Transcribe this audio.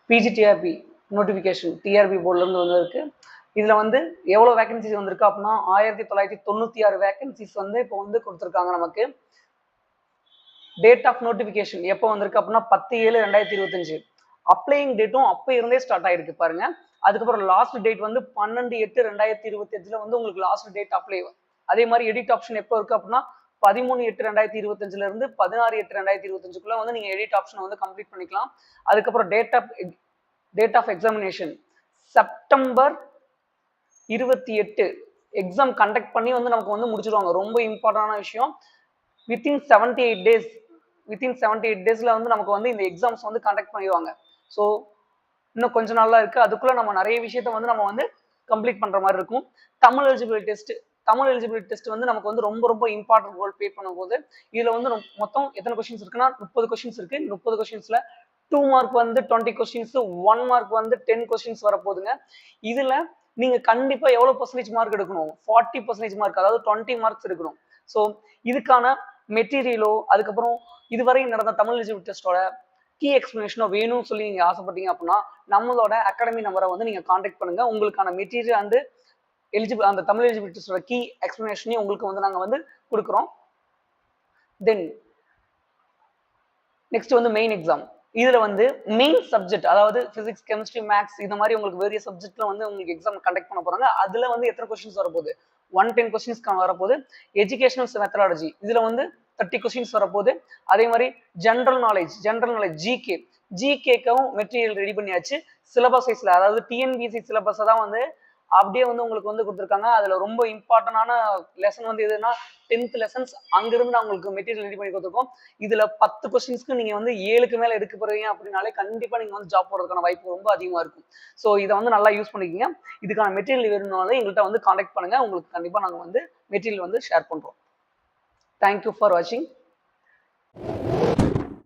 PGTRB notification TRP போர்ட்லேருந்து வந்து இருக்கு. இதில் வந்து எவ்வளோ வேகன்சிஸ் வந்திருக்கு அப்படின்னா 1996 வேகன்சிஸ் வந்து இப்போ வந்து கொடுத்துருக்காங்க நமக்கு. டேட் ஆஃப் நோட்டிஃபிகேஷன் எப்போ வந்திருக்கு அப்படின்னா 10/7/2025. அப்ளையிங் டேட்டும் அப்போ இருந்தே ஸ்டார்ட் ஆயிருக்கு பாருங்க. அதுக்கப்புறம் லாஸ்ட் டேட் வந்து 12/8/2025 வந்து உங்களுக்கு லாஸ்ட் டேட் அப்ளை. அதே மாதிரி எடிட் ஆப்ஷன் எப்போ இருக்கு அப்படின்னா 13/8/2025 இருந்து 16/8/2025 வந்து நீங்க எடிட் ஆப்ஷனை வந்து கம்ப்ளீட் பண்ணிக்கலாம். அதுக்கப்புறம் date of examination September 28 exam conduct பண்ணி வந்து நமக்கு வந்து முடிச்சிருவாங்க. ரொம்ப இம்பார்ட்டன்டான விஷயம். வித்தின் 78 டேஸ்ல வந்து நமக்கு வந்து இந்த எக்ஸாம்ஸ் வந்து கண்டக்ட் பண்ணிடுவாங்க. ஸோ இன்னும் கொஞ்ச நாள்லாம் இருக்கு. அதுக்குள்ள நம்ம நிறைய விஷயத்த வந்து நம்ம வந்து கம்ப்ளீட் பண்ற மாதிரி இருக்கும். தமிழ் எலிஜிபிலிட்டி டெஸ்ட் வந்து நமக்கு வந்து ரொம்ப ரொம்ப இம்பார்ட்டன்ட் ரோல் ப்ளே பண்ணும்போது இதுல வந்து மொத்தம் எத்தனை கொஸ்டின்ஸ் இருக்குன்னா 30 கொஸ்டின்ஸ் இருக்கு. 30 கொஸ்டின்ஸ்ல 2 மார்க் வந்து 20 கொஸ்டின்ஸ், 1 மார்க் வந்து 10 கொஸ்டின்ஸ் வரப்போகுதுங்க. இதுல நீங்க கண்டிப்பா எவ்வளவு பர்சன்டேஜ் மார்க் எடுக்கணும்? 40% மார்க், அதாவது 20 மார்க்ஸ் எடுக்கணும். ஸோ இதுக்கான மெட்டீரியலோ அதுக்கப்புறம் இதுவரை நடந்த தமிழ் எலிஜிபிலிட்டி டெஸ்டோட கீ எக்ஸ்பிளனேஷனோ வேணும்னு சொல்லி நீங்க ஆசைப்பட்டீங்க அப்படின்னா நம்மளோட அகாடமி நம்பரை வந்து நீங்க கான்டாக்ட் பண்ணுங்க. உங்களுக்கான மெட்டீரியல் அண்ட் அந்த தமிழ் எலிஜிபிலிட்டி டெஸ்டோட கீ எக்ஸ்பிளனேஷனையும் உங்களுக்கு வந்து நாங்க வந்து கொடுக்குறோம். தென் நெக்ஸ்ட் வந்து மெயின் எக்ஸாம். இதுல வந்து மெயின் சப்ஜெக்ட், அதாவது பிசிக்ஸ், கெமிஸ்ட்ரி, மேக்ஸ் இந்த மாதிரி உங்களுக்கு வேரிய சப்ஜெக்ட்ல வந்து உங்களுக்கு எக்ஸாம் கண்டக்ட் பண்ண போறாங்க. அதுல வந்து எத்தனை கொஸ்டின்ஸ் வரப்போகுது? 110 கொஸ்டின்ஸ் வரப்போகுது. எஜுகேஷனல் மெத்தடாலஜி இதுல வந்து 30 கொஸ்டின்ஸ் வரப்போகுது. அதே மாதிரி ஜென்ரல் நாலேஜ் ஜிகேக்கும் மெட்டீரியல் ரெடி பண்ணியாச்சு. சிலபஸ் வைஸ்ல, அதாவது டிஎன்பிஎஸ்சி சிலபஸ் தான் வந்து அப்படியே வந்து உங்களுக்கு வந்து கொடுத்துருக்காங்க. அதுல ரொம்ப இம்பார்ட்டன்டான லெசன் வந்து எதுனா 10th லெசன்ஸ் அங்கிருந்து நான் உங்களுக்கு மெட்டீரியல் ரெடி பண்ணி கொடுத்துருக்கோம். இதுல 10 கொஸ்டின்ஸ்க்கு நீங்க வந்து 7க்கு மேல எடுக்க போறீங்க அப்படின்னாலே கண்டிப்பா நீங்க வந்து ஜாப் போறதுக்கான வாய்ப்பு ரொம்ப அதிகமா இருக்கும். ஸோ இதை வந்து நல்லா யூஸ் பண்ணிக்கோங்க. இதுக்கான மெட்டீரியல் வேணும்னாலும் எங்கள்கிட்ட வந்து கான்டாக்ட் பண்ணுங்க. உங்களுக்கு கண்டிப்பா நாங்கள் வந்து மெட்டீரியல் வந்து ஷேர் பண்றோம். தேங்க்யூ ஃபார் வாட்சிங்.